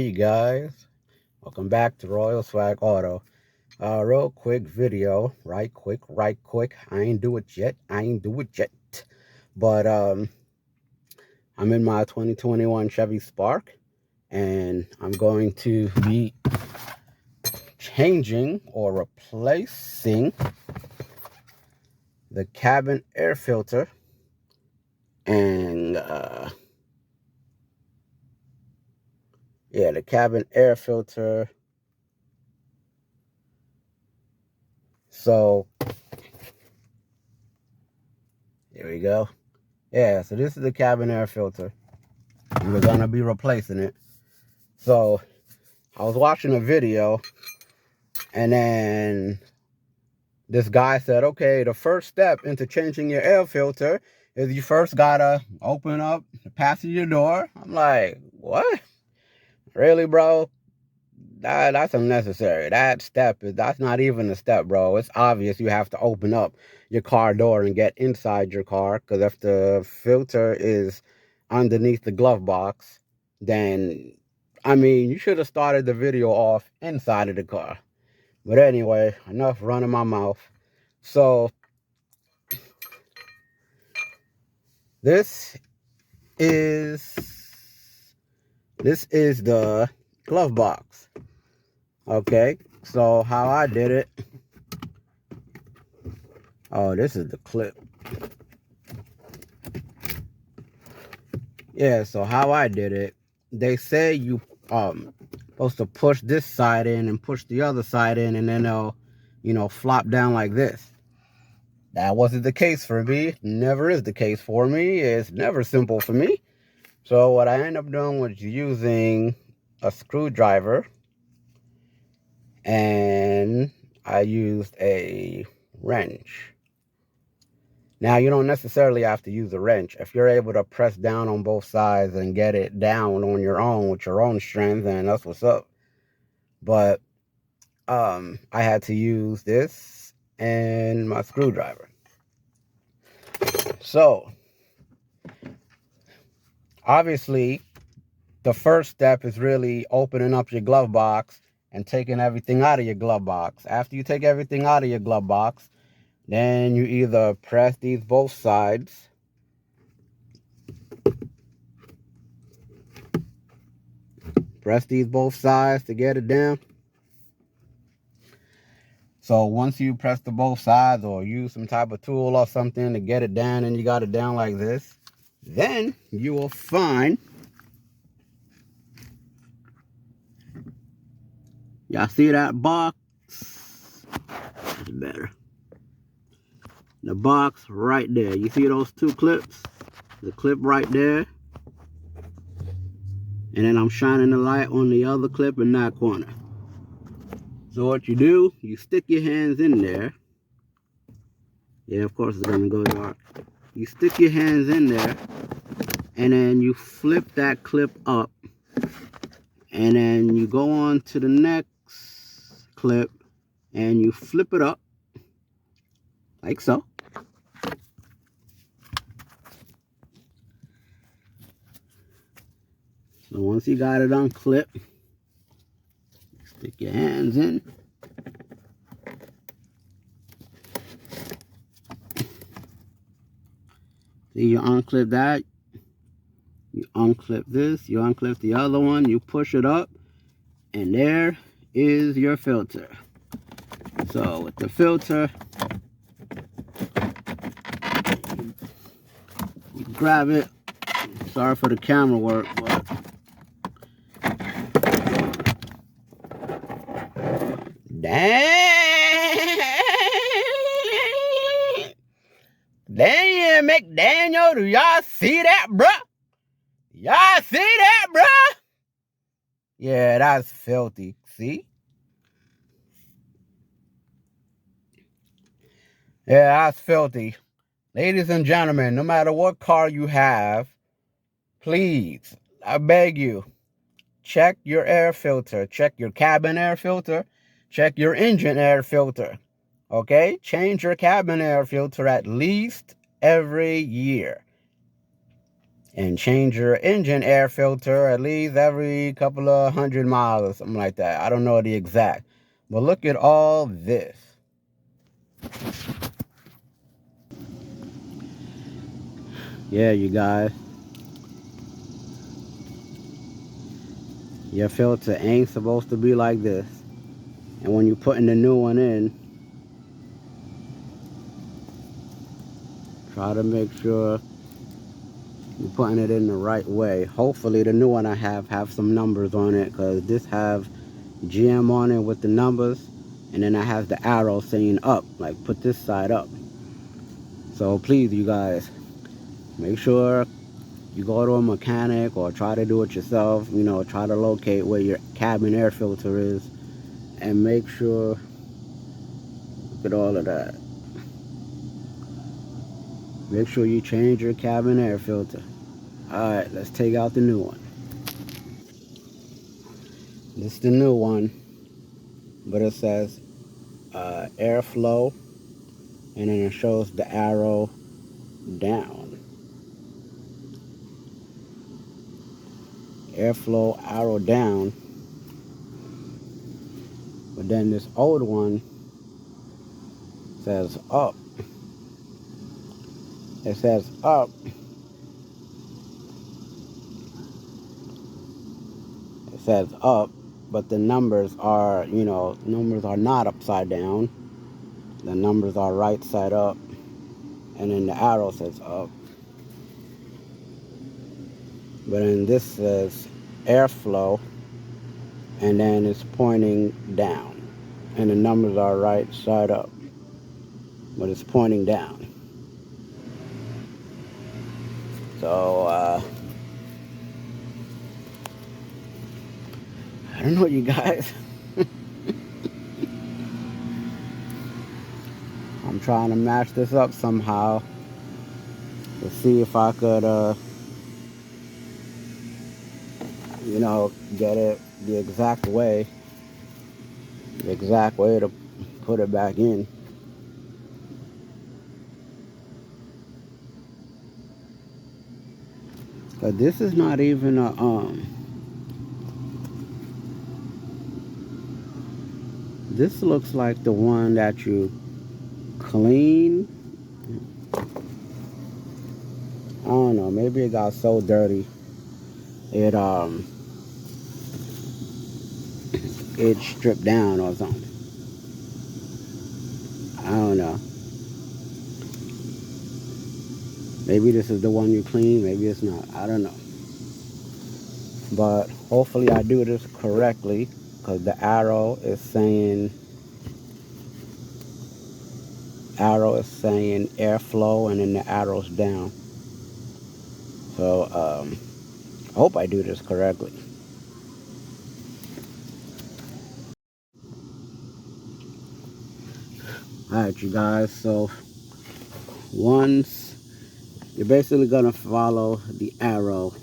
Hey guys, welcome back to Royal Swag Auto. Real quick video, right quick. I ain't do it yet. But I'm in my 2021 Chevy Spark, and I'm going to be changing or replacing the cabin air filter and the cabin air filter. So here we go. Yeah, so this is the cabin air filter. We're gonna be replacing it. So I was watching a video, and then this guy said, okay, the first step into changing your air filter is you first gotta open up the passenger door. I'm like, what? Really, bro? That's unnecessary. That's not even a step, bro. It's obvious you have to open up your car door and get inside your car, because if the filter is underneath the glove box, then, I mean, you should have started the video off inside of the car. But anyway, enough running my mouth. So, this is the glove box. Okay, so how I did it. Oh, this is the clip. Yeah, so how I did it, they say you supposed to push this side in and push the other side in, and then they'll, flop down like this. That wasn't the case for me. Never is the case for me. It's never simple for me. So what I ended up doing was using a screwdriver, and I used a wrench. Now, you don't necessarily have to use a wrench. If you're able to press down on both sides and get it down on your own with your own strength, then that's what's up. But I had to use this and my screwdriver. So, obviously, the first step is really opening up your glove box and taking everything out of your glove box. After you take everything out of your glove box, then you either press these both sides. Press these both sides to get it down. So once you press the both sides or use some type of tool or something to get it down, and you got it down like this, then you will find, y'all see that box? That's better. The box right there. You see those two clips? The clip right there. And then I'm shining the light on the other clip in that corner. So what you do, you stick your hands in there. Yeah, of course it's gonna go dark. You stick your hands in there, and then you flip that clip up, and then you go on to the next clip, and you flip it up, like so. So once you got it unclipped, stick your hands in. See, you unclip that, you unclip this, you unclip the other one, you push it up, and there is your filter. So with the filter, you grab it. Sorry for the camera work, but Damn, McDaniel, do y'all see that, bruh? Y'all see that, bruh? Yeah, that's filthy. See? Yeah, that's filthy. Ladies and gentlemen, no matter what car you have, please, I beg you, check your air filter. Check your cabin air filter. Check your engine air filter. Okay? Change your cabin air filter at least every year. and change your engine air filter at least every couple of 100 miles or something like that. I don't know the exact. But look at all this. Yeah, you guys. Your filter ain't supposed to be like this. And when you're putting the new one in, try to make sure you're putting it in the right way. Hopefully the new one I have some numbers on it, because this have GM on it with the numbers, and then I have the arrow saying up, like put this side up. So please, you guys, make sure you go to a mechanic or try to do it yourself. You know, try to locate where your cabin air filter is, and make sure, look at all of that. Make sure you change your cabin air filter. Alright, let's take out the new one. This is the new one, but it says airflow, and then it shows the arrow down. Airflow arrow down. But then this old one says up. It says up. It says up, but the numbers are, you know, numbers are not upside down. The numbers are right side up, and then the arrow says up. But then this says airflow, and then it's pointing down, and the numbers are right side up, but it's pointing down. So I don't know, you guys. I'm trying to match this up somehow to see if I could you know, get it the exact way to put it back in. But this is not even a this looks like the one that you clean. I don't know, maybe it got so dirty it it stripped down or something. I don't know. Maybe this is the one you clean, maybe it's not. I don't know. But hopefully I do this correctly, because the arrow is saying airflow, and then the arrow's down. So I hope I do this correctly. Alright, you guys, so once you're basically gonna follow the arrow.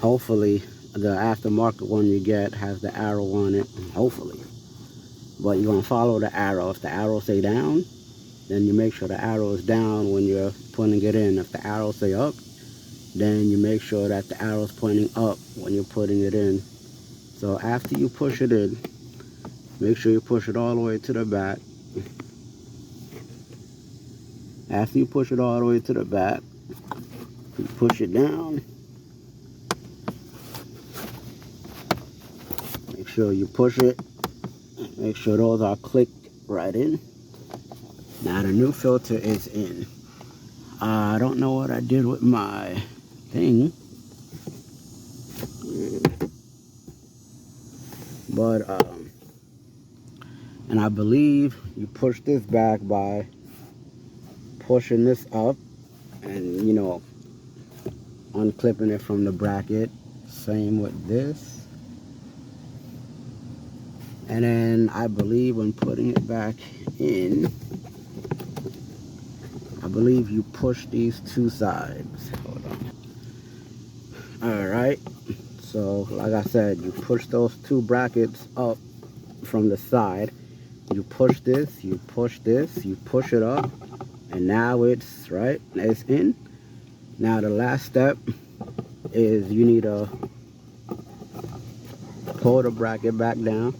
Hopefully the aftermarket one you get has the arrow on it, hopefully. But you're gonna follow the arrow. If the arrow say down, then you make sure the arrow is down when you're putting it in. If the arrow say up, then you make sure that the arrow is pointing up when you're putting it in. So after you push it in, make sure you push it all the way to the back. After you push it all the way to the back, you push it down. Make sure you push it. Make sure those are clicked right in. Now the new filter is in. I don't know what I did with my thing, but and I believe you push this back by pushing this up and, you know, unclipping it from the bracket. Same with this. And then I believe when putting it back in, I believe you push these two sides. Hold on. Alright. So like I said, you push those two brackets up from the side. You push this, you push it up, and now it's right, it's in. Now the last step is you need to pull the bracket back down,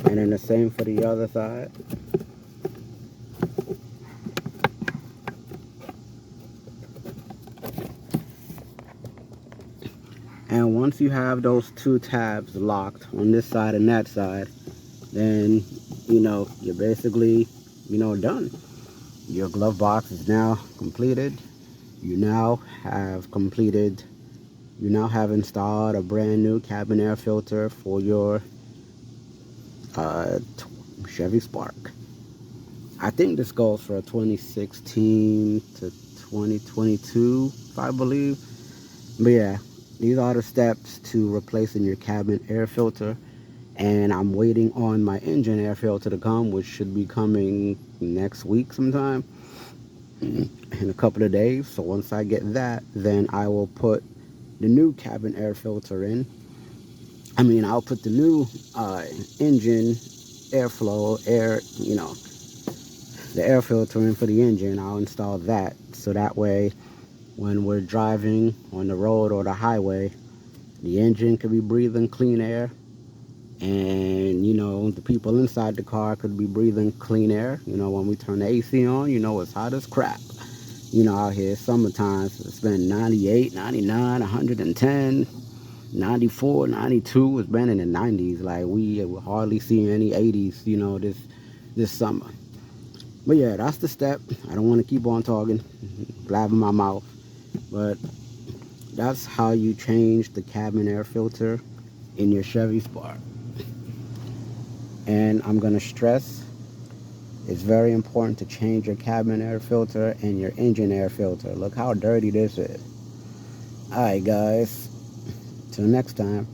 and then the same for the other side. And once you have those two tabs locked on this side and that side, then you're basically done. Your glove box is now completed. You now have installed a brand new cabin air filter for your Chevy Spark. I think this goes for a 2016 to 2022, I believe. But yeah, these are the steps to replacing your cabin air filter. And I'm waiting on my engine air filter to come, which should be coming next week sometime, in a couple of days. So once I get that, then I will put the new cabin air filter in. I'll put the new engine airflow the air filter in for the engine. I'll install that, so that way when we're driving on the road or the highway, the engine could be breathing clean air, and the people inside the car could be breathing clean air. When we turn the AC on, it's hot as crap. Out here summertime, it's been 98, 99, 110, 94, 92. It's been in the 90s. Like, we hardly see any 80s this summer. But yeah, that's the step. I don't want to keep on talking, blabbing my mouth, but that's how you change the cabin air filter in your Chevy Spark. And I'm going to stress, it's very important to change your cabin air filter and your engine air filter. Look how dirty this is. Alright guys, till next time.